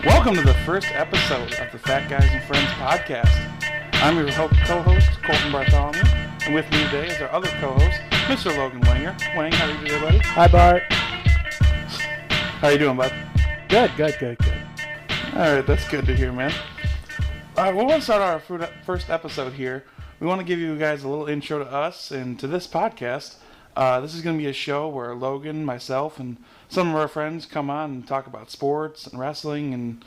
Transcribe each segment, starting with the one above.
Welcome to the first episode of the Fat Guys and Friends podcast. I'm your co-host, Colton Bartholomew, and with me today is our other co-host, Mr. Logan Wenger. Wang, how are you today, buddy? Hi, Bart. How you doing, bud? Good. All right, that's good to hear, man. All right, we want to start our first episode here. We want to give you guys a little intro to us and to this podcast. This is going to be a show where Logan, myself, and some of our friends come on and talk about sports and wrestling and,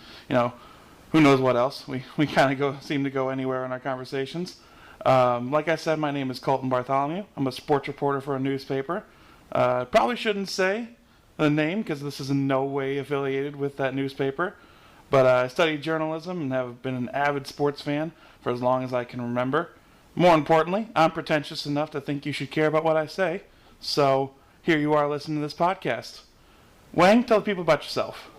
who knows what else. We kind of seem to go anywhere in our conversations. Like I said, my name is Colton Bartholomew. I'm a sports reporter for a newspaper. Probably shouldn't say the name because this is in no way affiliated with that newspaper. But I studied journalism and have been an avid sports fan for as long as I can remember. More importantly, I'm pretentious enough to think you should care about what I say. So here you are listening to this podcast. Wang, tell the people about yourself.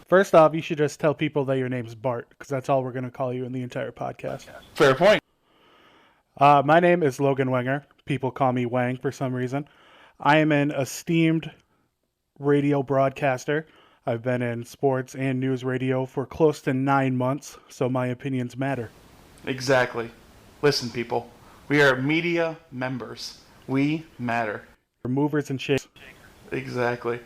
First off, you should just tell people that your name's Bart, because that's all we're going to call you in the entire podcast. Fair point. My name is Logan Wenger. People call me Wang for some reason. I am an esteemed radio broadcaster. I've been in sports and news radio for close to 9 months, so my opinions matter. Exactly. Listen, people. We are media members. We matter. We're movers and shakers. Exactly.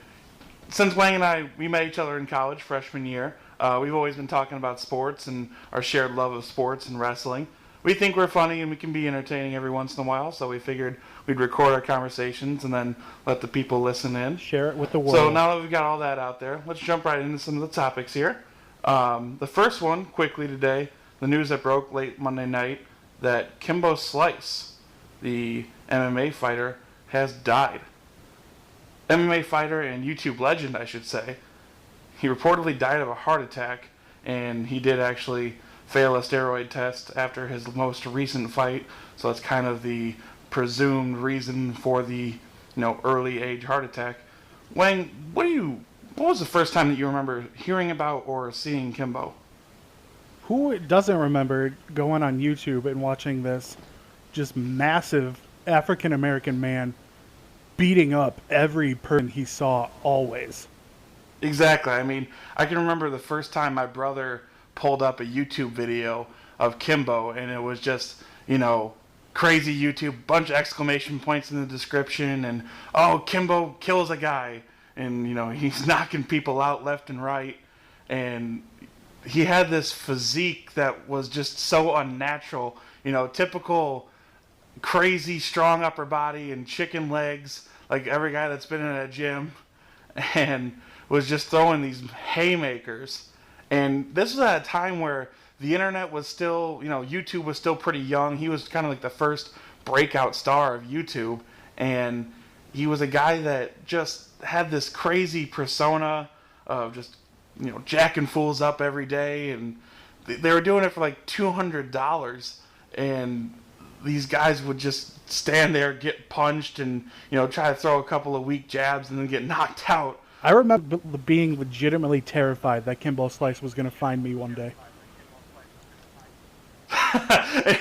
Since Wang and I, we met each other in college, freshman year, we've always been talking about sports and our shared love of sports and wrestling. We think we're funny and we can be entertaining every once in a while, so we figured we'd record our conversations and then let the people listen in. Share it with the world. So now that we've got all that out there, let's jump right into some of the topics here. The first one, quickly today, the news that broke late Monday night, that Kimbo Slice, the MMA fighter, has died. MMA fighter and YouTube legend, I should say. He reportedly died of a heart attack, and he did actually fail a steroid test after his most recent fight, so that's kind of the presumed reason for the early age heart attack. Wang, what was the first time that you remember hearing about or seeing Kimbo? Who doesn't remember going on YouTube and watching this just massive African-American man beating up every person he saw always? Exactly. I mean, I can remember the first time my brother pulled up a YouTube video of Kimbo, and it was just, crazy YouTube, bunch of exclamation points in the description, and, oh, Kimbo kills a guy, and, he's knocking people out left and right, and he had this physique that was just so unnatural, typical crazy strong upper body and chicken legs, like every guy that's been in a gym, and was just throwing these haymakers. And this was at a time where the internet was still, YouTube was still pretty young. He was kind of like the first breakout star of YouTube, and he was a guy that just had this crazy persona of just, jacking fools up every day, and they were doing it for like $200, and these guys would just stand there, get punched, and try to throw a couple of weak jabs and then get knocked out. I remember being legitimately terrified that Kimbo Slice was going to find me one day.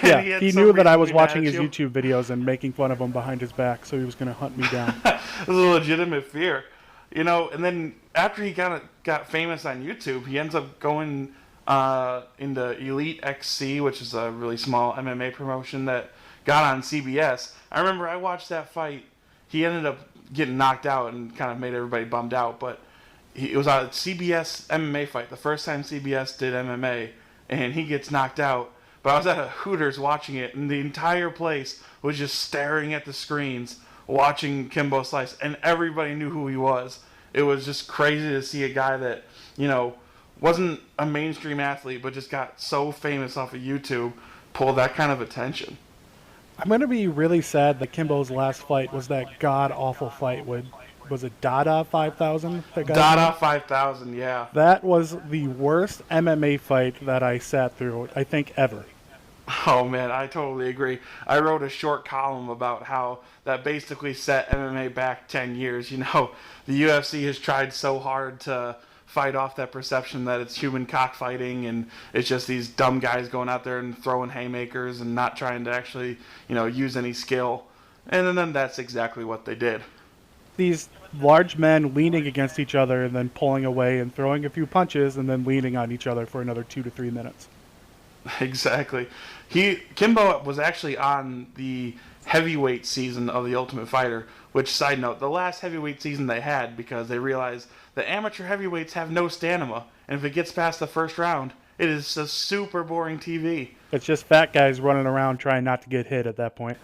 Yeah, he knew that I was watching his YouTube videos and making fun of him behind his back, so he was going to hunt me down. It was a legitimate fear. And then after he got famous on YouTube, he ends up going into Elite XC, which is a really small MMA promotion that got on CBS. I remember I watched that fight. He ended up getting knocked out and kind of made everybody bummed out, but it was a CBS MMA fight, the first time CBS did MMA, and he gets knocked out. But I was at a Hooters watching it, and the entire place was just staring at the screens, watching Kimbo Slice, and everybody knew who he was. It was just crazy to see a guy that, wasn't a mainstream athlete, but just got so famous off of YouTube, pull that kind of attention. I'm going to be really sad that Kimbo's last fight was that god-awful fight with, was it Dada 5000? Dada 5000, yeah. That was the worst MMA fight that I sat through, I think, ever. Oh, man, I totally agree. I wrote a short column about how that basically set MMA back 10 years. The UFC has tried so hard to fight off that perception that it's human cockfighting and it's just these dumb guys going out there and throwing haymakers and not trying to actually, use any skill. And then that's exactly what they did. these large men leaning against each other and then pulling away and throwing a few punches and then leaning on each other for another 2 to 3 minutes. Exactly. Kimbo was actually on the heavyweight season of the Ultimate Fighter, which, side note, the last heavyweight season they had because they realized that amateur heavyweights have no stamina, and if it gets past the first round, it is a super boring TV. It's just fat guys running around trying not to get hit at that point.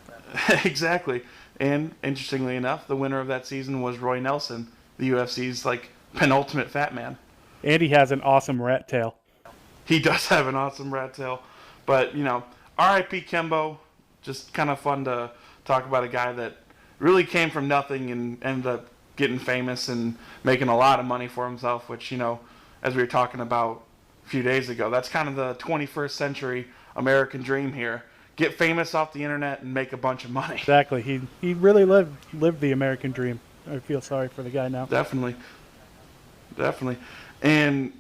Exactly. And interestingly enough, the winner of that season was Roy Nelson, the UFC's like penultimate fat man. And he has an awesome rat tail. He does have an awesome rat tail. But, R.I.P. Kimbo. Just kind of fun to talk about a guy that really came from nothing and ended up getting famous and making a lot of money for himself, which, as we were talking about a few days ago, that's kind of the 21st century American dream here. Get famous off the internet and make a bunch of money. Exactly. He really lived the American dream. I feel sorry for the guy now. Definitely. And,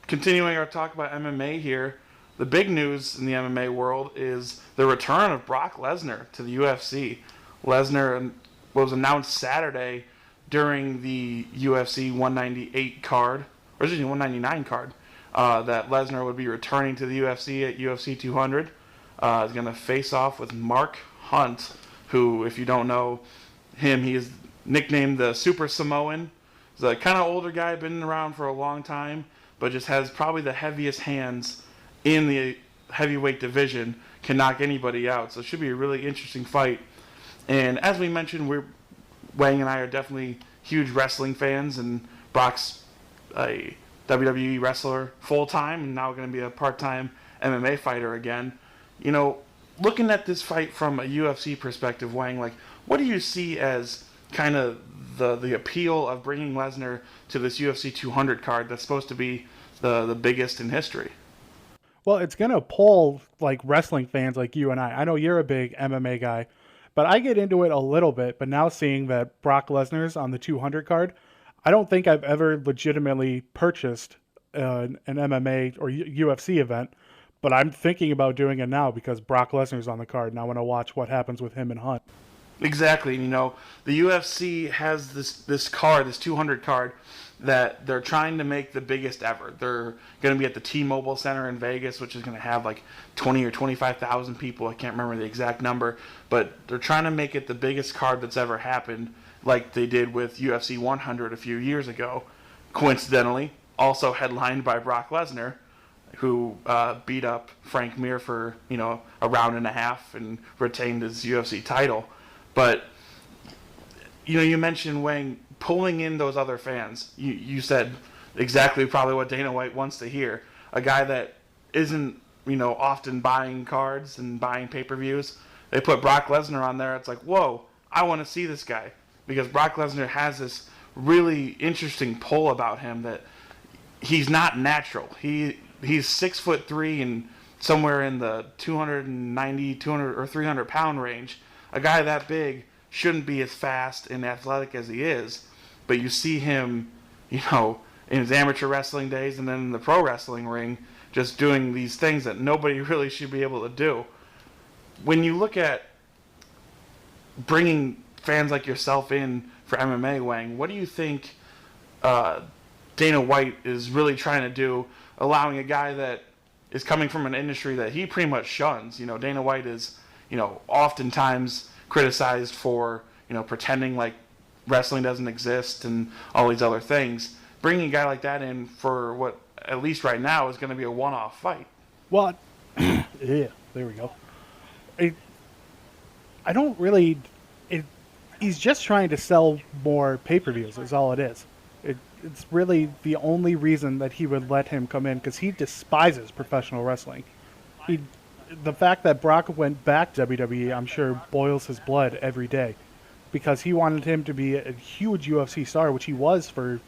continuing our talk about MMA here, the big news in the MMA world is the return of Brock Lesnar to the UFC. Lesnar was announced Saturday during the UFC 198 card, or excuse me, 199 card, that Lesnar would be returning to the UFC at UFC 200. Is going to face off with Mark Hunt, who, if you don't know him, he is nicknamed the Super Samoan. He's a kind of older guy, been around for a long time, but just has probably the heaviest hands in the heavyweight division, can knock anybody out. So it should be a really interesting fight. And as we mentioned, Wang and I are definitely huge wrestling fans, and Brock's a WWE wrestler full-time and now going to be a part-time MMA fighter again. Looking at this fight from a UFC perspective, Wang, what do you see as kind of the appeal of bringing Lesnar to this UFC 200 card that's supposed to be the biggest in history? Well, it's going to pull wrestling fans like you and I. I know you're a big MMA guy, but I get into it a little bit. But now seeing that Brock Lesnar's on the 200 card, I don't think I've ever legitimately purchased an MMA or UFC event, but I'm thinking about doing it now because Brock Lesnar's on the card and I want to watch what happens with him and Hunt. Exactly. The UFC has this card, this 200 card, that they're trying to make the biggest ever. They're going to be at the T-Mobile Center in Vegas, which is going to have 20 or 25,000 people. I can't remember the exact number, but they're trying to make it the biggest card that's ever happened, like they did with UFC 100 a few years ago. Coincidentally, also headlined by Brock Lesnar, who beat up Frank Mir for a round and a half and retained his UFC title. But you mentioned, Wang, pulling in those other fans. You said exactly probably what Dana White wants to hear. A guy that isn't often buying cards and buying pay-per-views. They put Brock Lesnar on there. It's like, whoa, I want to see this guy, because Brock Lesnar has this really interesting pull about him that he's not natural. He's 6'3" and somewhere in the 290, 200 or 300 pound range. A guy that big shouldn't be as fast and athletic as he is, but you see him, in his amateur wrestling days and then in the pro wrestling ring, just doing these things that nobody really should be able to do. When you look at bringing fans like yourself in for MMA, Wang, what do you think Dana White is really trying to do, allowing a guy that is coming from an industry that he pretty much shuns? Dana White is, oftentimes criticized for, pretending like wrestling doesn't exist and all these other things. Bringing a guy like that in for what, at least right now, is going to be a one-off fight. Well, yeah, there we go. I don't really... he's just trying to sell more pay-per-views is all it is. It's really the only reason that he would let him come in, because he despises professional wrestling. The fact that Brock went back to WWE, I'm sure, boils his blood every day, because he wanted him to be a huge UFC star, which he was for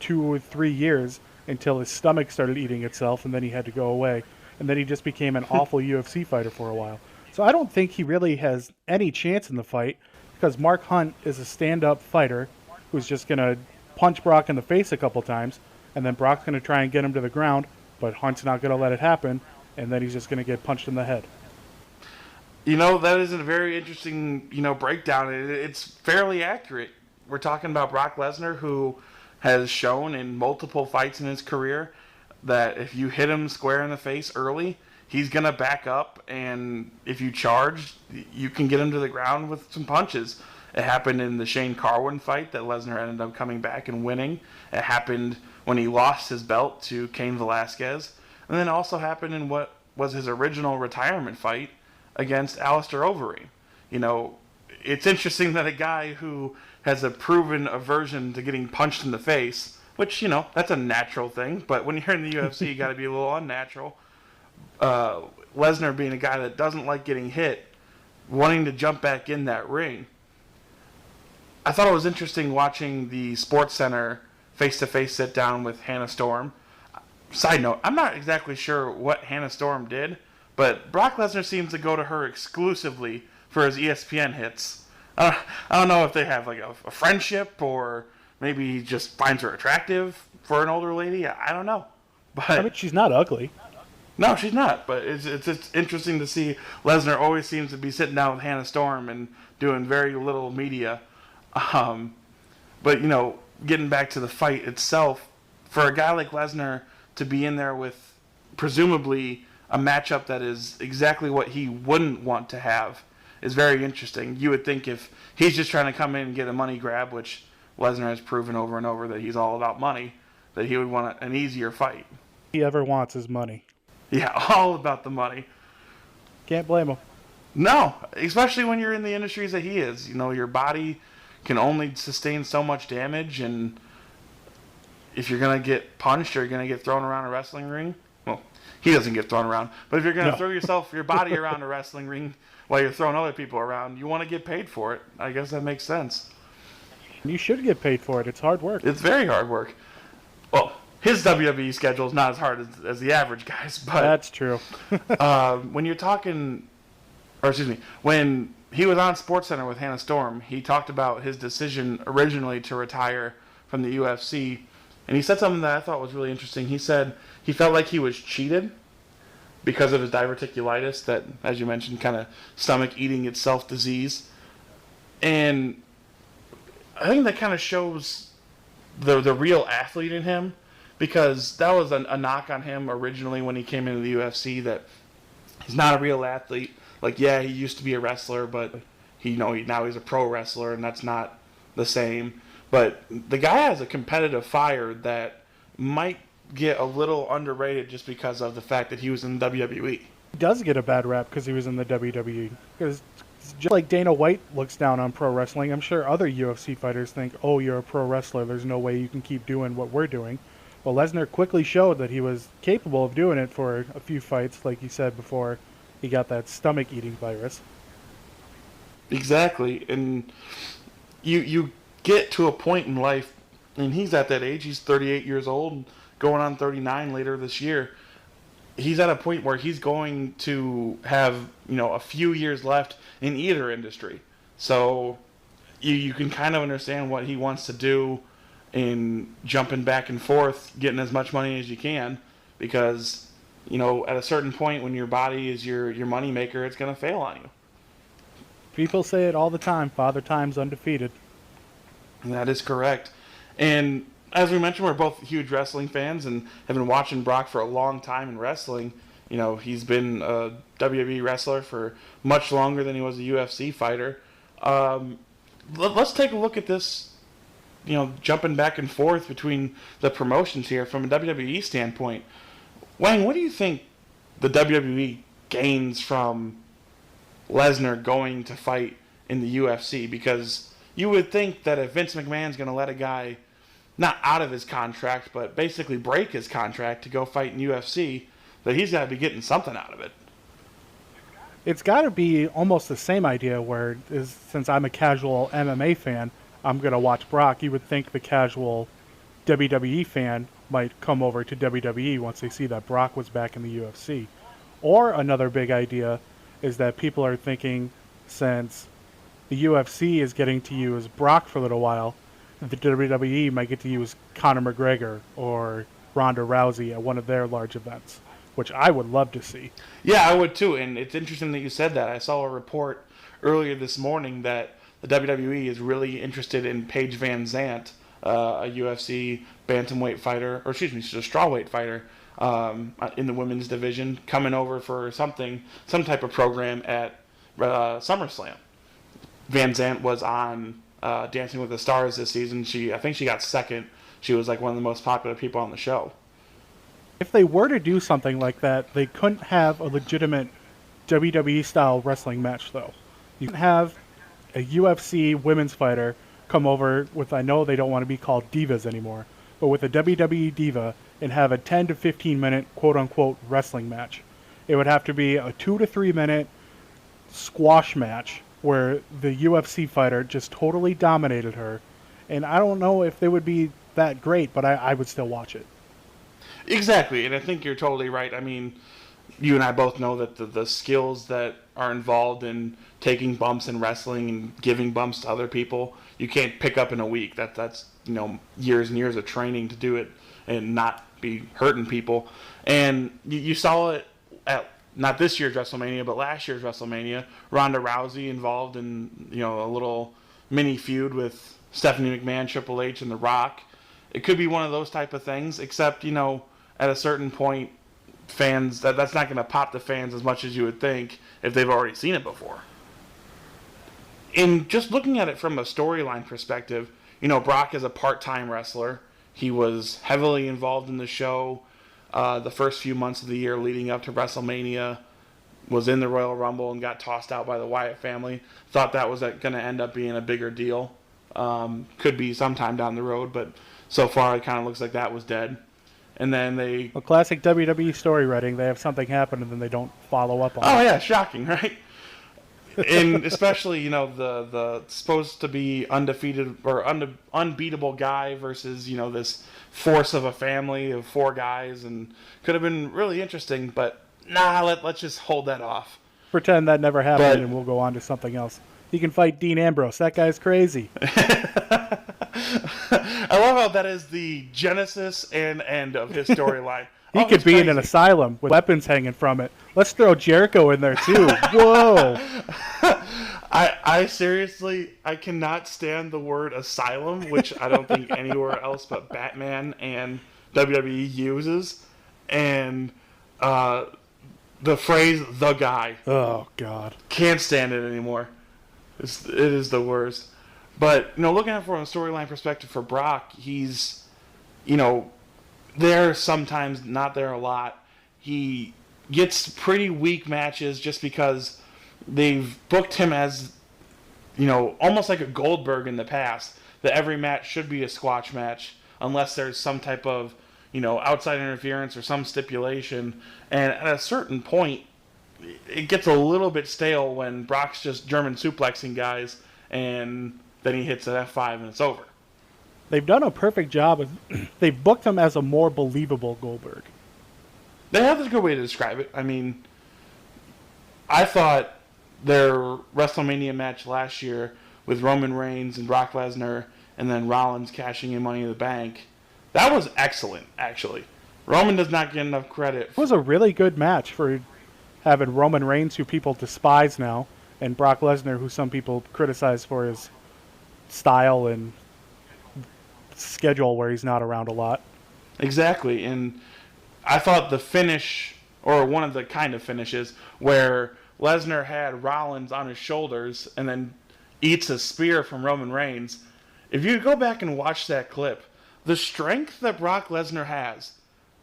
2 or 3 years until his stomach started eating itself, and then he had to go away. And then he just became an awful UFC fighter for a while. So I don't think he really has any chance in the fight, because Mark Hunt is a stand-up fighter who's just going to punch Brock in the face a couple times, and then Brock's going to try and get him to the ground, but Hunt's not going to let it happen, and then he's just going to get punched in the head. That is a very interesting, breakdown. It's fairly accurate. we're talking about Brock Lesnar, who has shown in multiple fights in his career that if you hit him square in the face early, he's going to back up, and if you charge, you can get him to the ground with some punches. It happened in the Shane Carwin fight that Lesnar ended up coming back and winning. It happened when he lost his belt to Cain Velasquez. And then it also happened in what was his original retirement fight against Alistair Overeem. You know, it's interesting that a guy who has a proven aversion to getting punched in the face, which, you know, that's a natural thing, but when you're in the UFC, you got to be a little unnatural. Lesnar being a guy that doesn't like getting hit, wanting to jump back in that ring. I thought it was interesting watching the SportsCenter face-to-face sit-down with Hannah Storm. Side note, I'm not exactly sure what Hannah Storm did, but Brock Lesnar seems to go to her exclusively for his ESPN hits. I don't know if they have like a friendship, or maybe he just finds her attractive for an older lady. I don't know. But I mean, she's not ugly. No, she's not. But it's interesting to see Lesnar always seems to be sitting down with Hannah Storm and doing very little media. But, you know, getting back to the fight itself, for a guy like Lesnar to be in there with presumably a matchup that is exactly what he wouldn't want to have is very interesting. You would think if he's just trying to come in and get a money grab, which Lesnar has proven over and over that he's all about money, that he would want an easier fight. He ever wants his money. Yeah, all about the money. Can't blame him. No, especially when you're in the industries that he is. You know, your body can only sustain so much damage, and if you're going to get punched or you're going to get thrown around a wrestling ring, well, he doesn't get thrown around, but if you're going to throw your body around a wrestling ring while you're throwing other people around, you want to get paid for it. I guess that makes sense. You should get paid for it. It's hard work. It's very hard work. Well, his WWE schedule is not as hard as the average guy's, but that's true. when you're talking, or excuse me, when he was on SportsCenter with Hannah Storm, he talked about his decision originally to retire from the UFC, and he said something that I thought was really interesting. He said he felt like he was cheated because of his diverticulitis, that, as you mentioned, kind of stomach eating itself disease. And I think that kind of shows the real athlete in him, because that was a knock on him originally when he came into the UFC, that he's not a real athlete. Like, yeah, he used to be a wrestler, but now he's a pro wrestler, and that's not the same. But the guy has a competitive fire that might get a little underrated just because of the fact that he was in WWE. He does get a bad rap because he was in the WWE. Because just like Dana White looks down on pro wrestling, I'm sure other UFC fighters think, oh, you're a pro wrestler, there's no way you can keep doing what we're doing. Well, Lesnar quickly showed that he was capable of doing it for a few fights, like you said before he got that stomach-eating virus. Exactly, and you get to a point in life, and he's at that age, he's 38 years old, going on 39 later this year. He's at a point where he's going to have, a few years left in either industry. So you can kind of understand what he wants to do in jumping back and forth, getting as much money as you can, because, at a certain point when your body is your money maker, it's going to fail on you. People say it all the time, Father Time's undefeated. That is correct. And as we mentioned, we're both huge wrestling fans and have been watching Brock for a long time in wrestling. He's been a WWE wrestler for much longer than he was a UFC fighter. Let's take a look at this, jumping back and forth between the promotions here from a WWE standpoint. Wang, what do you think the WWE gains from Lesnar going to fight in the UFC? Because you would think that if Vince McMahon's going to let a guy not out of his contract, but basically break his contract to go fight in UFC, that he's got to be getting something out of it. It's got to be almost the same idea where, since I'm a casual MMA fan, I'm going to watch Brock. You would think the casual WWE fan might come over to WWE once they see that Brock was back in the UFC. Or another big idea is that people are thinking, since the UFC is getting to use Brock for a little while, the WWE might get to use Conor McGregor or Ronda Rousey at one of their large events, which I would love to see. Yeah, I would too, and it's interesting that you said that. I saw a report earlier this morning that the WWE is really interested in Paige Van Zant, a UFC bantamweight fighter, or excuse me, she's a strawweight fighter in the women's division, coming over for some type of program at SummerSlam. Van Zant was on Dancing with the Stars this season. I think she got second. She was like one of the most popular people on the show. If they were to do something like that, they couldn't have a legitimate WWE-style wrestling match, though. You can have a UFC women's fighter come over with, I know they don't want to be called divas anymore, but with a WWE diva and have a 10 to 15 minute quote-unquote wrestling match. It would have to be a 2 to 3 minute squash match where the UFC fighter just totally dominated her. And I don't know if they would be that great, but I would still watch it. Exactly, and I think you're totally right. I mean, you and I both know that the skills that are involved in taking bumps in wrestling and giving bumps to other people, you can't pick up in a week. That's years and years of training to do it and not be hurting people. And you saw it at not this year's WrestleMania, but last year's WrestleMania. Ronda Rousey involved in a little mini feud with Stephanie McMahon, Triple H, and The Rock. It could be one of those type of things, except at a certain point, fans that's not going to pop the fans as much as you would think if they've already seen it before. In just looking at it from a storyline perspective, Brock is a part-time wrestler. He was heavily involved in the show the first few months of the year leading up to WrestleMania, was in the Royal Rumble and got tossed out by the Wyatt family. Thought that was going to end up being a bigger deal. Could be sometime down the road, but so far it kind of looks like that was dead. And then a classic WWE story writing. They have something happen and then they don't follow up on it. Oh yeah, shocking, right? And especially, the supposed to be undefeated or unbeatable guy versus, this force of a family of 4 guys, and could have been really interesting, but let's just hold that off. Pretend that never happened and we'll go on to something else. He can fight Dean Ambrose. That guy's crazy. I love how that is the genesis and end of his storyline. He could be in an asylum with weapons hanging from it. Let's throw Jericho in there too. Whoa! I seriously, I cannot stand the word asylum, which I don't think anywhere else but Batman and WWE uses, and the phrase "the guy." Oh God! Can't stand it anymore. It is the worst. But looking at it from a storyline perspective for Brock, he's there sometimes, not there a lot. He gets pretty weak matches just because they've booked him as, almost like a Goldberg in the past, that every match should be a squash match unless there's some type of, outside interference or some stipulation. And at a certain point, it gets a little bit stale when Brock's just German suplexing guys and then he hits an F5 and it's over. They've done a perfect job. They've booked him as a more believable Goldberg. That's a good way to describe it. I mean, I thought their WrestleMania match last year with Roman Reigns and Brock Lesnar and then Rollins cashing in Money in the Bank, that was excellent, actually. Roman does not get enough credit. It was a really good match for having Roman Reigns, who people despise now, and Brock Lesnar, who some people criticize for his style and schedule where he's not around a lot. Exactly, and I thought the finish, or one of the kind of finishes, where Lesnar had Rollins on his shoulders and then eats a spear from Roman Reigns. If you go back and watch that clip, the strength that Brock Lesnar has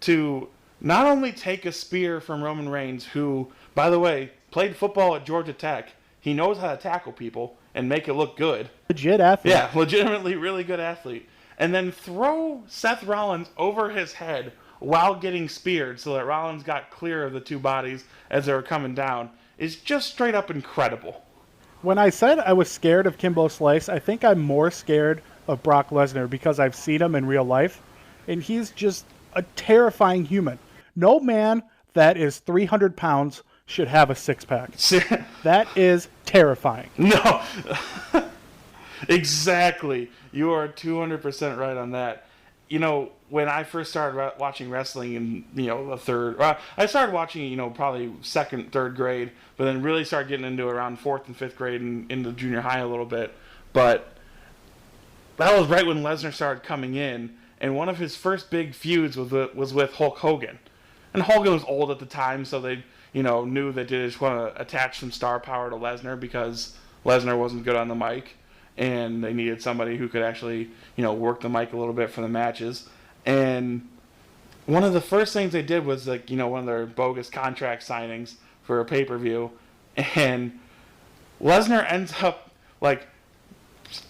to not only take a spear from Roman Reigns, who, by the way, played football at Georgia Tech, he knows how to tackle people and make it look good. Legit athlete. Yeah, legitimately really good athlete. And then throw Seth Rollins over his head while getting speared so that Rollins got clear of the 2 bodies as they were coming down is just straight up incredible. When I said I was scared of Kimbo Slice, I think I'm more scared of Brock Lesnar because I've seen him in real life, and he's just a terrifying human. No man that is 300 pounds should have a 6-pack. That is terrifying. No. Exactly. You are 200% right on that. When I first started watching wrestling in, I started watching, probably 2nd, 3rd grade, but then really started getting into around 4th and 5th grade and into junior high a little bit. But that was right when Lesnar started coming in, and one of his first big feuds was with Hulk Hogan. And Hogan was old at the time, so they knew they did just want to attach some star power to Lesnar because Lesnar wasn't good on the mic, and they needed somebody who could actually work the mic a little bit for the matches. And one of the first things they did was one of their bogus contract signings for a pay-per-view, and Lesnar ends up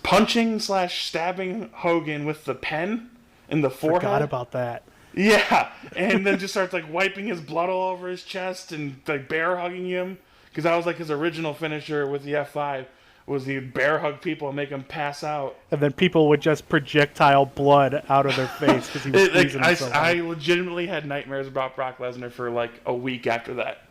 punching / stabbing Hogan with the pen in the forehead. Forgot about that. Yeah, and then just starts wiping his blood all over his chest and bear hugging him, because that was his original finisher with the F5 was he'd bear hug people and make them pass out. And then people would just projectile blood out of their face because he was squeezing them so hard. I legitimately had nightmares about Brock Lesnar for a week after that.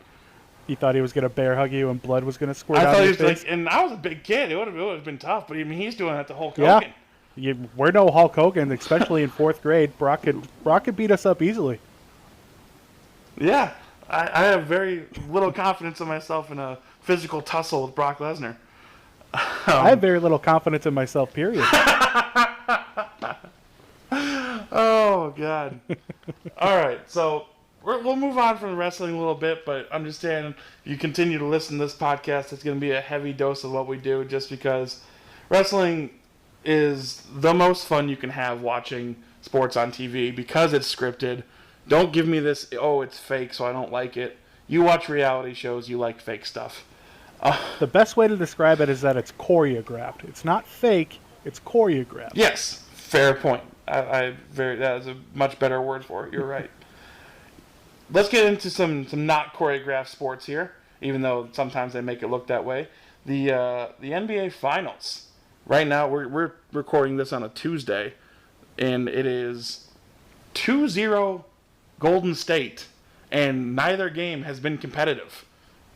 You thought he was going to bear hug you and blood was going to squirt out of your face? And I was a big kid. It would have been tough, but he's doing that to Hulk Hogan. We're no Hulk Hogan, especially in 4th grade. Brock could beat us up easily. Yeah, I have very little confidence in myself in a physical tussle with Brock Lesnar. I have very little confidence in myself, period. Oh, God. All right, so we'll move on from wrestling a little bit, but understand you continue to listen to this podcast, it's going to be a heavy dose of what we do just because wrestling is the most fun you can have watching sports on TV because it's scripted. Don't give me this, it's fake, so I don't like it. You watch reality shows, you like fake stuff. The best way to describe it is that it's choreographed. It's not fake, it's choreographed. Yes, fair point. That is a much better word for it. You're right. Let's get into some not choreographed sports here, even though sometimes they make it look that way. The NBA Finals. Right now, we're recording this on a Tuesday, and it is 2-0 Golden State, and neither game has been competitive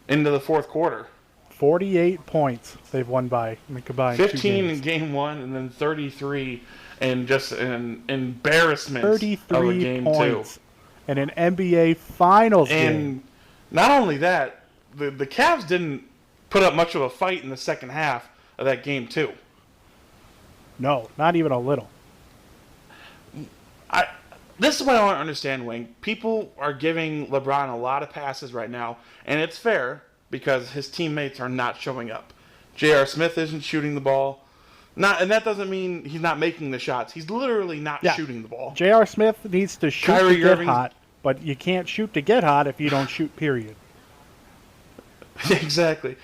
into the 4th quarter. 48 points they've won by in the combined 15 in game 1, and then 33 in just an embarrassment of a game points 2. In an NBA Finals game. And not only that, the Cavs didn't put up much of a fight in the second half of that game 2. No, not even a little. This is what I don't understand, Wing. People are giving LeBron a lot of passes right now, and it's fair because his teammates are not showing up. J.R. Smith isn't shooting the ball. And that doesn't mean he's not making the shots. He's literally not shooting the ball. J.R. Smith needs to shoot Kyrie to get Irving's hot, but you can't shoot to get hot if you don't shoot, period. Exactly.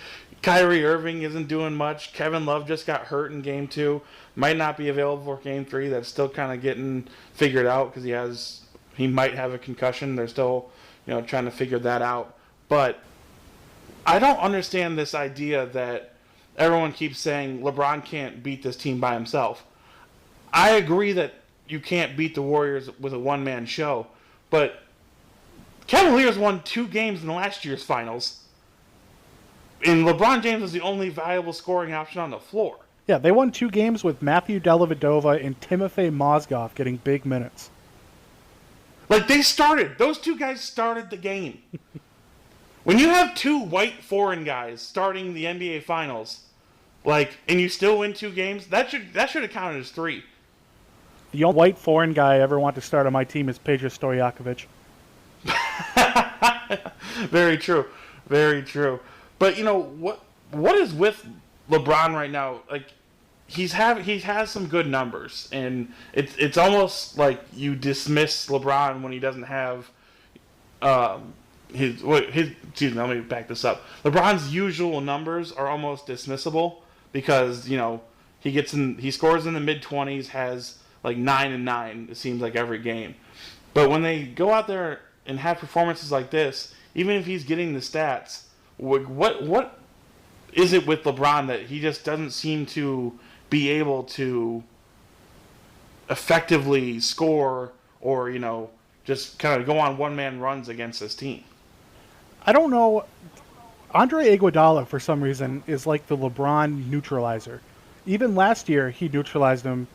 Kyrie Irving isn't doing much. Kevin Love just got hurt in game 2. Might not be available for game 3. That's still kind of getting figured out because he might have a concussion. They're still, trying to figure that out. But I don't understand this idea that everyone keeps saying LeBron can't beat this team by himself. I agree that you can't beat the Warriors with a one-man show, but Cavaliers won 2 games in last year's finals. And LeBron James was the only viable scoring option on the floor. Yeah, they won 2 games with Matthew Dellavedova and Timofey Mozgov getting big minutes. Those 2 guys started the game. When you have 2 white foreign guys starting the NBA Finals, and you still win 2 games, that should have counted as 3. The only white foreign guy I ever want to start on my team is Peja Stojakovic. Very true. Very true. But what is with LeBron right now? He has some good numbers, and it's almost like you dismiss LeBron when he doesn't have excuse me, let me back this up. LeBron's usual numbers are almost dismissible because he scores in the mid-20s, has 9 and 9 it seems like every game. But when they go out there and have performances like this, even if he's getting the stats, what is it with LeBron that he just doesn't seem to be able to effectively score or, just kind of go on one-man runs against this team? I don't know. Andre Iguodala, for some reason, is like the LeBron neutralizer. Even last year, he neutralized him,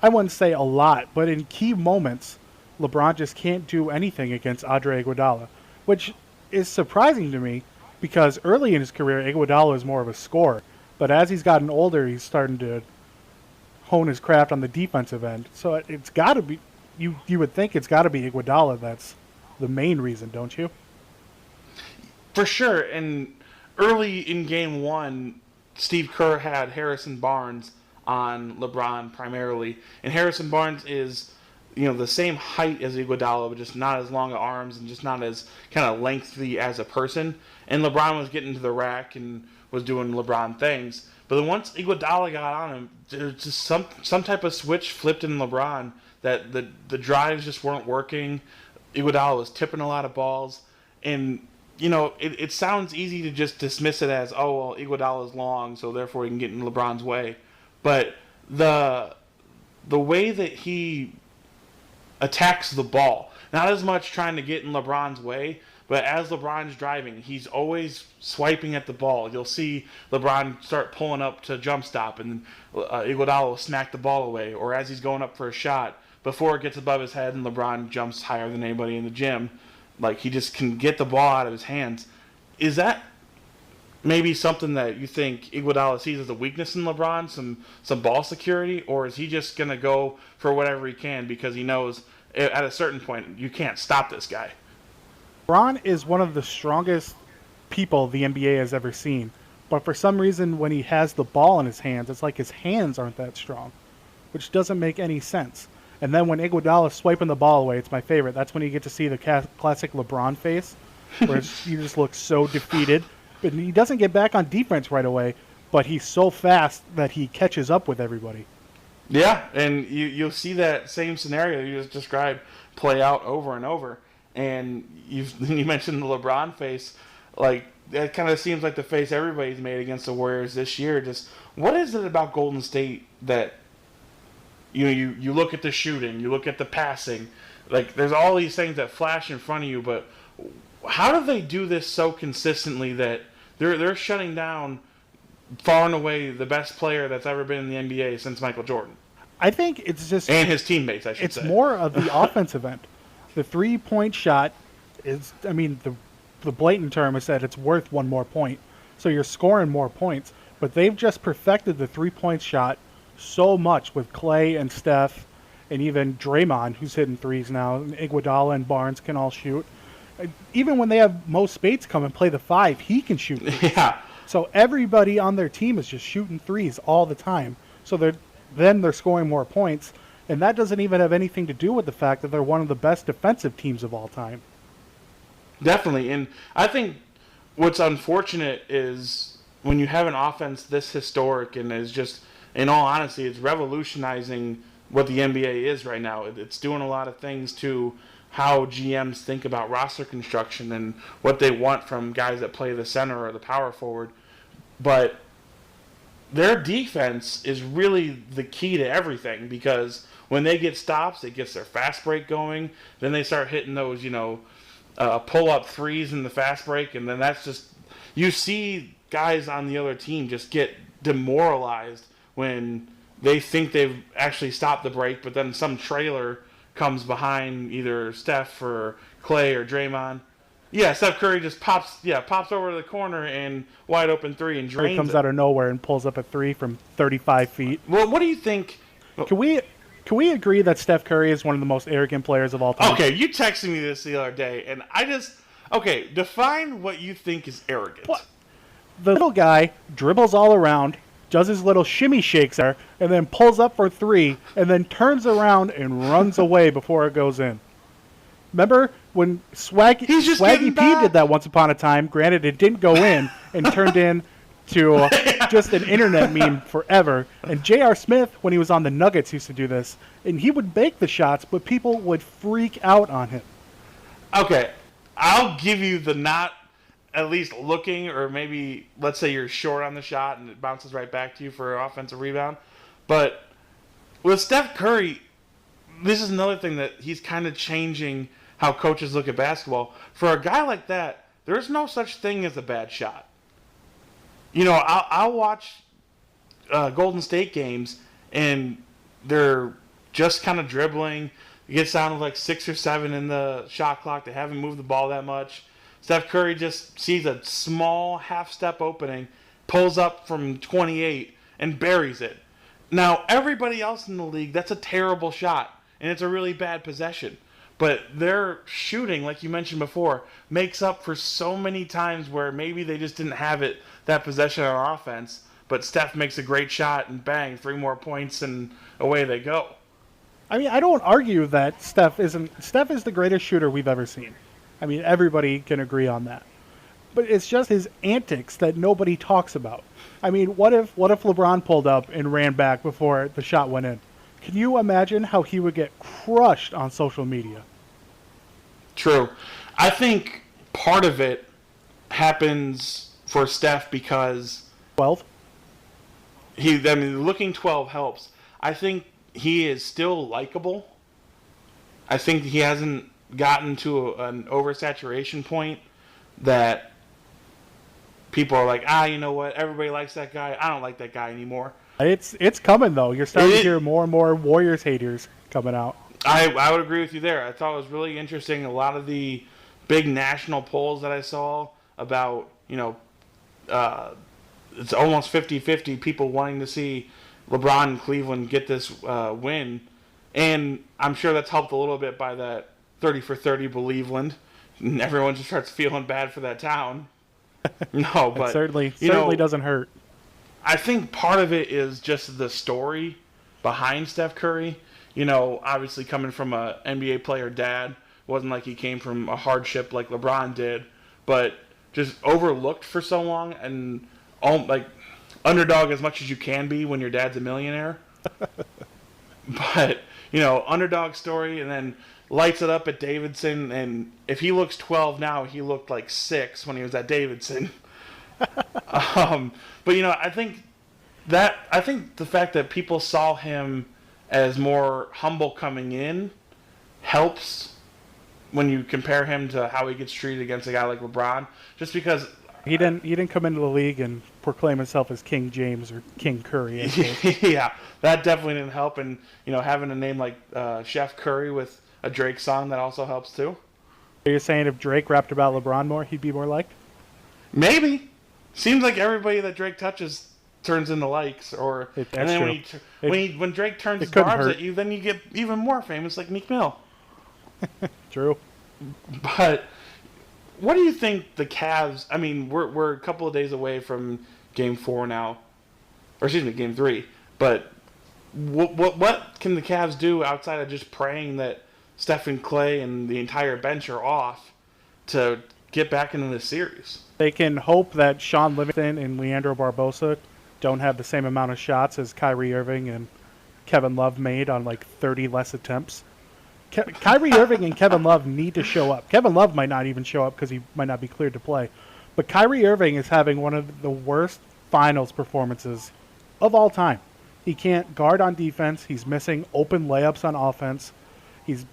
I wouldn't say a lot, but in key moments, LeBron just can't do anything against Andre Iguodala, which is surprising to me because early in his career, Iguodala was more of a scorer. But as he's gotten older, he's starting to hone his craft on the defensive end. So it's got to be, you would think it's got to be Iguodala that's the main reason, don't you? For sure. And early in game one, Steve Kerr had Harrison Barnes on LeBron primarily. And Harrison Barnes is, the same height as Iguodala, but just not as long of arms and just not as kind of lengthy as a person. And LeBron was getting to the rack and was doing LeBron things. But then once Iguodala got on him, there was just some type of switch flipped in LeBron that the drives just weren't working. Iguodala was tipping a lot of balls. And, it sounds easy to just dismiss it as, oh, well, Iguodala's long, so therefore he can get in LeBron's way. But the way that he attacks the ball, not as much trying to get in LeBron's way, but as LeBron's driving, he's always swiping at the ball. You'll see LeBron start pulling up to jump stop, and Iguodala will smack the ball away. Or as he's going up for a shot, before it gets above his head and LeBron jumps higher than anybody in the gym, like he just can get the ball out of his hands. Is that maybe something that you think Iguodala sees as a weakness in LeBron, some ball security, or is he just going to go for whatever he can because he knows at a certain point you can't stop this guy? LeBron is one of the strongest people the NBA has ever seen. But for some reason, when he has the ball in his hands, it's like his hands aren't that strong, which doesn't make any sense. And then when Iguodala's swiping the ball away, it's my favorite. That's when you get to see the classic LeBron face, where he just looks so defeated. But he doesn't get back on defense right away, but he's so fast that he catches up with everybody. Yeah, and you'll see that same scenario you just described play out over and over. And you mentioned the LeBron face, like that kind of seems like the face everybody's made against the Warriors this year. Just what is it about Golden State that you look at the shooting, you look at the passing, like there's all these things that flash in front of you, but how do they do this so consistently that they're shutting down far and away the best player that's ever been in the NBA since Michael Jordan? I think it's just... And his teammates, I should say. It's more of the offensive end. The three-point shot is, the blatant term is that it's worth one more point. So you're scoring more points. But they've just perfected the three-point shot so much with Clay and Steph and even Draymond, who's hitting threes now. And Iguodala and Barnes can all shoot. Even when they have Mo Spates come and play the five, he can shoot threes. Yeah. So everybody on their team is just shooting threes all the time. So they're scoring more points. And that doesn't even have anything to do with the fact that they're one of the best defensive teams of all time. Definitely. And I think what's unfortunate is when you have an offense this historic and is just, in all honesty, it's revolutionizing what the NBA is right now. It's doing a lot of things to how GMs think about roster construction and what they want from guys that play the center or the power forward. But their defense is really the key to everything, because when they get stops, it gets their fast break going. Then they start hitting those, pull-up threes in the fast break, and then that's just... You see guys on the other team just get demoralized when they think they've actually stopped the break, but then some trailer comes behind either Steph or Clay or Draymond. Yeah, Steph Curry just pops over to the corner and wide open three and drains it. He comes out of nowhere and pulls up a three from 35 feet. Well, what do you think? Can we agree that Steph Curry is one of the most arrogant players of all time? Okay, you texted me this the other day, and define what you think is arrogant. What? The little guy dribbles all around, does his little shimmy shakes there, and then pulls up for three, and then turns around and runs away before it goes in. Remember when Swaggy P did that once upon a time? Granted, it didn't go in and turned into just an internet meme forever. And J.R. Smith, when he was on the Nuggets, used to do this. And he would make the shots, but people would freak out on him. Okay, I'll give you the not at least looking, or maybe let's say you're short on the shot and it bounces right back to you for an offensive rebound. But with Steph Curry, this is another thing that he's kind of changing how coaches look at basketball. For a guy like that, there's no such thing as a bad shot. I'll watch Golden State games, and they're just kind of dribbling. It gets down to like 6 or 7 in the shot clock. They haven't moved the ball that much. Steph Curry just sees a small half-step opening, pulls up from 28, and buries it. Now, everybody else in the league, that's a terrible shot, and it's a really bad possession. But their shooting, like you mentioned before, makes up for so many times where maybe they just didn't have it, that possession on offense, but Steph makes a great shot, and bang, 3 more points, and away they go. I mean, I don't argue that Steph is the greatest shooter we've ever seen. I mean, everybody can agree on that. But it's just his antics that nobody talks about. I mean, what if LeBron pulled up and ran back before the shot went in? Can you imagine how he would get crushed on social media? True. I think part of it happens for Steph because 12? looking 12 helps. I think he is still likable. I think he hasn't gotten to an oversaturation point that people are like, you know what? Everybody likes that guy. I don't like that guy anymore. It's coming, though. You're starting to hear more and more Warriors haters coming out. I would agree with you there. I thought it was really interesting. A lot of the big national polls that I saw about, it's almost 50-50 people wanting to see LeBron and Cleveland get this win. And I'm sure that's helped a little bit by that 30 for 30 Believeland. And everyone just starts feeling bad for that town. No, but it certainly doesn't hurt. I think part of it is just the story behind Steph Curry. Obviously coming from a NBA player dad, wasn't like he came from a hardship like LeBron did, but just overlooked for so long and like underdog as much as you can be when your dad's a millionaire. But, underdog story, and then lights it up at Davidson, and if he looks 12 now, he looked like 6 when he was at Davidson. But I think the fact that people saw him as more humble coming in helps when you compare him to how he gets treated against a guy like LeBron. Just because he didn't come into the league and proclaim himself as King James or King Curry. Yeah, that definitely didn't help, and having a name like Chef Curry with a Drake song, that also helps too. Are you saying if Drake rapped about LeBron more, he'd be more liked? Maybe. Seems like everybody that Drake touches turns into likes, and then when Drake turns his barbs at you, then you get even more famous, like Meek Mill. True. But what do you think the Cavs? I mean, we're a couple of days away from Game 4 now, or excuse me, Game 3. But what can the Cavs do outside of just praying that Stephen Clay and the entire bench are off to get back into the series? They can hope that Sean Livingston and Leandro Barbosa don't have the same amount of shots as Kyrie Irving and Kevin Love made on like 30 less attempts. Kyrie Irving and Kevin Love need to show up. Kevin Love might not even show up because he might not be cleared to play. But Kyrie Irving is having one of the worst finals performances of all time. He can't guard on defense. He's missing open layups on offense. He's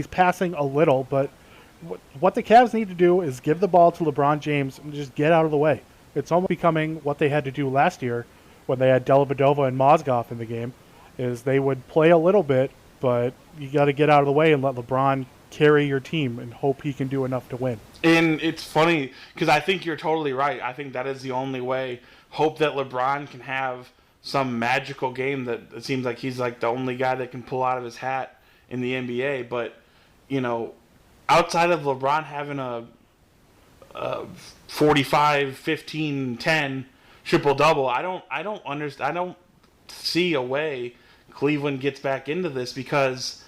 passing a little, but what the Cavs need to do is give the ball to LeBron James and just get out of the way. It's almost becoming what they had to do last year when they had Dellavedova and Mozgov in the game, is they would play a little bit, but you got to get out of the way and let LeBron carry your team and hope he can do enough to win. And it's funny because I think you're totally right. I think that is the only way. Hope that LeBron can have some magical game that it seems like he's like the only guy that can pull out of his hat in the NBA. But, outside of LeBron having a 45, 15, 10 triple-double, I don't understand. I don't see a way Cleveland gets back into this because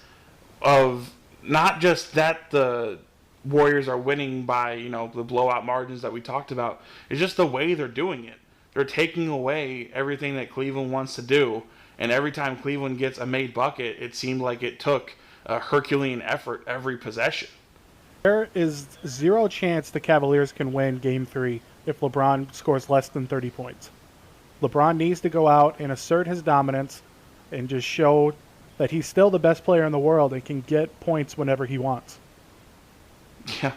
of not just that the Warriors are winning by, the blowout margins that we talked about. It's just the way they're doing it. They're taking away everything that Cleveland wants to do, and every time Cleveland gets a made bucket, it seemed like it took a Herculean effort every possession. There is zero chance the Cavaliers can win Game 3 if LeBron scores less than 30 points. LeBron needs to go out and assert his dominance and just show that he's still the best player in the world and can get points whenever he wants. Yeah,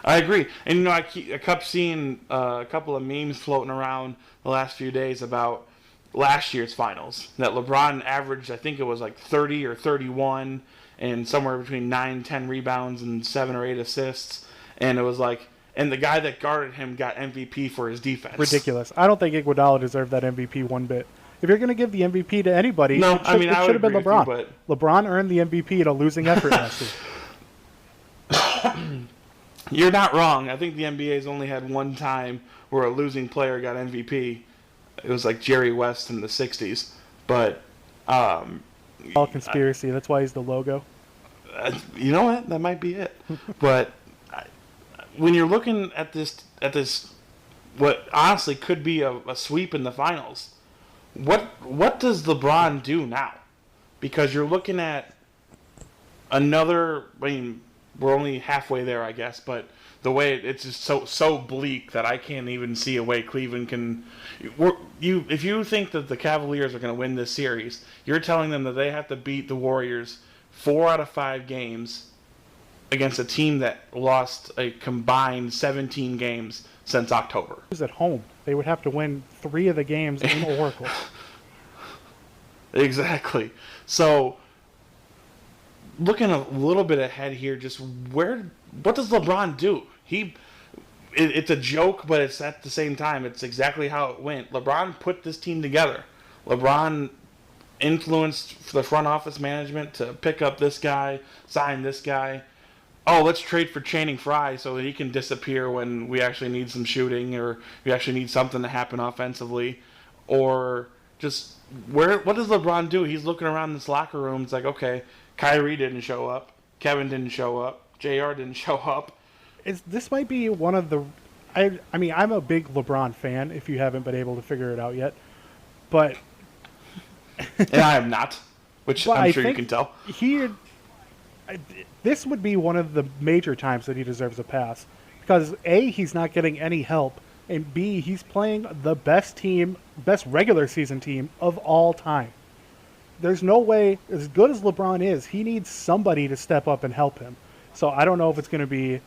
I agree. And, I kept seeing a couple of memes floating around the last few days about last year's finals, that LeBron averaged, I think it was like 30 or 31, and somewhere between 9, 10 rebounds and 7 or 8 assists. And it was like, and the guy that guarded him got MVP for his defense. Ridiculous. I don't think Iguodala deserved that MVP one bit. If you're going to give the MVP to anybody, No, it I mean, I should would have been agree with LeBron. you, LeBron earned the MVP in a losing effort last year. You're not wrong. I think the NBA's only had one time where a losing player got MVP. It was like Jerry West in the 60s. But, All conspiracy. That's why he's the logo. you know what? That might be it. But when you're looking at this, what honestly could be a sweep in the finals, what does LeBron do now? Because you're looking at another. I mean, we're only halfway there, I guess, but the way it's just so bleak that I can't even see a way Cleveland can. If you think that the Cavaliers are going to win this series, you're telling them that they have to beat the Warriors 4 out of 5 games against a team that lost a combined 17 games since October. Who's at home? They would have to win 3 of the games in Oracle. Exactly. So, looking a little bit ahead here, just what does LeBron do? It's a joke, but it's at the same time, it's exactly how it went. LeBron put this team together. LeBron influenced the front office management to pick up this guy, sign this guy. Oh, let's trade for Channing Frye so that he can disappear when we actually need some shooting or we actually need something to happen offensively. Or just, what does LeBron do? He's looking around this locker room. It's like, okay, Kyrie didn't show up. Kevin didn't show up. JR didn't show up. This might be one of the... I mean, I'm a big LeBron fan, if you haven't been able to figure it out yet. But... And I am not, which I'm sure you can tell. This would be one of the major times that he deserves a pass. Because A, he's not getting any help, and B, he's playing the best regular season team of all time. There's no way, as good as LeBron is, he needs somebody to step up and help him. So I don't know if it's going to be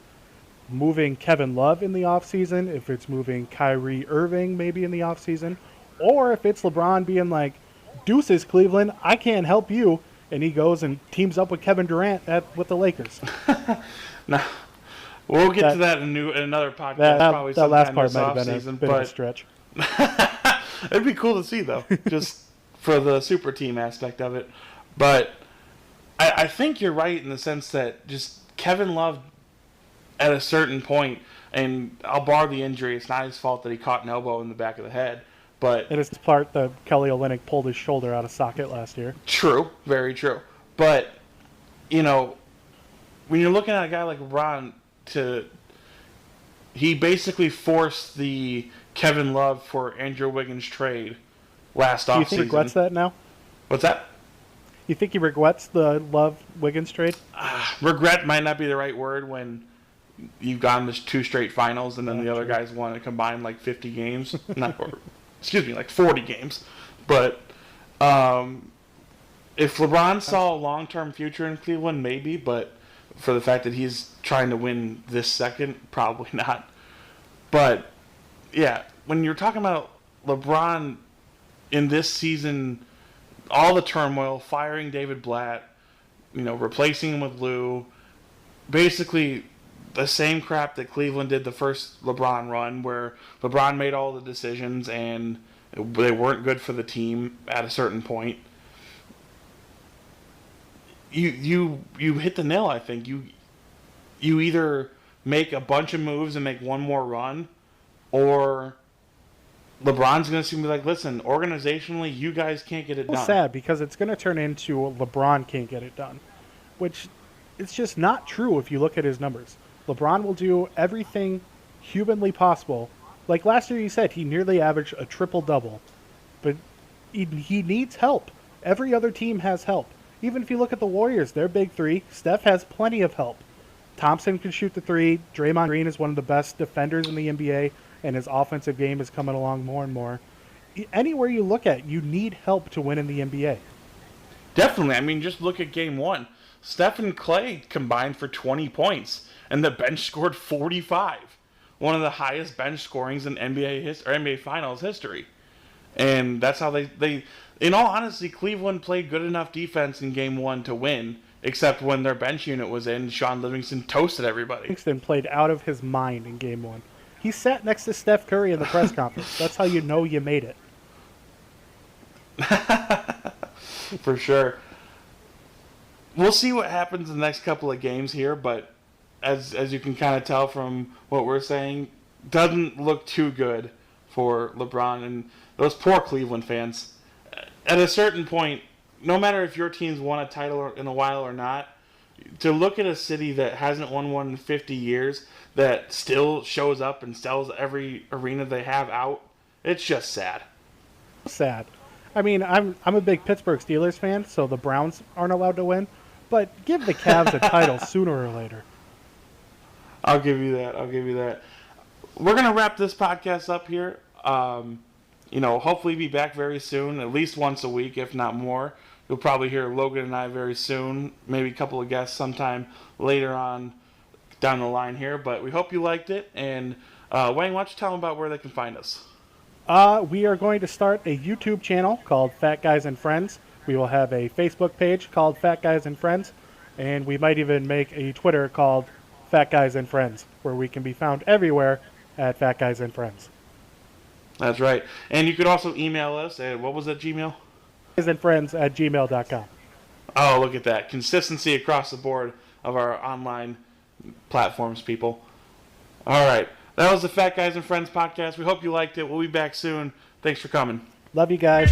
moving Kevin Love in the offseason, if it's with Kyrie Irving maybe in the offseason, or if it's LeBron being like, deuces, Cleveland, I can't help you, and he goes and teams up with Kevin Durant with the Lakers. No, we'll get to that in another podcast. Probably that last part this might have been a bit of a stretch. It'd be cool to see, though, just for the super team aspect of it. But I think you're right in the sense that just Kevin Love, at a certain point, and I'll bar the injury, it's not his fault that he caught an elbow in the back of the head, but... It is the part that Kelly Olynyk pulled his shoulder out of socket last year. True, very true. But, when you're looking at a guy like LeBron, he basically forced the Kevin Love for Andrew Wiggins trade last offseason. Do you think he regrets that now? What's that? You think he regrets the Love-Wiggins trade? Regret might not be the right word when you've gone to 2 straight finals and then the other guys won a combined like 50 games. Like 40 games. But if LeBron saw a long-term future in Cleveland, maybe, but for the fact that he's trying to win this second, probably not. But, yeah, when you're talking about LeBron in this season, all the turmoil, firing David Blatt, replacing him with Lou, basically the same crap that Cleveland did the first LeBron run, where LeBron made all the decisions and they weren't good for the team at a certain point. You hit the nail, I think. You either make a bunch of moves and make one more run, or LeBron's going to be like, listen, organizationally, you guys can't get it done. It's sad because it's going to turn into LeBron can't get it done, which it's just not true if you look at his numbers. LeBron will do everything humanly possible. Like last year, you said he nearly averaged a triple-double, but he needs help. Every other team has help. Even if you look at the Warriors, their big three, Steph has plenty of help. Thompson can shoot the three. Draymond Green is one of the best defenders in the NBA, and his offensive game is coming along more and more. Anywhere you look at, you need help to win in the NBA. Definitely. I mean, just look at Game 1. Steph and Clay combined for 20 points, and the bench scored 45. One of the highest bench scorings in NBA Finals history. And that's how they in all honesty, Cleveland played good enough defense in Game 1 to win, except when their bench unit was in, Sean Livingston toasted everybody. Livingston played out of his mind in Game 1. He sat next to Steph Curry in the press conference. That's how you know you made it. For sure. We'll see what happens in the next couple of games here, but as you can kind of tell from what we're saying, doesn't look too good for LeBron and those poor Cleveland fans. At a certain point, no matter if your team's won a title in a while or not, to look at a city that hasn't won one in 50 years that still shows up and sells every arena they have out, it's just sad. Sad. I mean, I'm a big Pittsburgh Steelers fan, so the Browns aren't allowed to win. But give the Cavs a title sooner or later. I'll give you that. We're going to wrap this podcast up here. Hopefully be back very soon, at least once a week, if not more. You'll probably hear Logan and I very soon, maybe a couple of guests sometime later on down the line here. But we hope you liked it. And Wayne, why don't you tell them about where they can find us? We are going to start a YouTube channel called Fat Guys and Friends. We will have a Facebook page called Fat Guys and Friends. And we might even make a Twitter called Fat Guys and Friends, where we can be found everywhere at Fat Guys and Friends. That's right. And you could also email us at, what was that, Gmail? guysandfriends@gmail.com. Oh, look at that. Consistency across the board of our online platforms, people. All right. That was the Fat Guys and Friends podcast. We hope you liked it. We'll be back soon. Thanks for coming. Love you guys.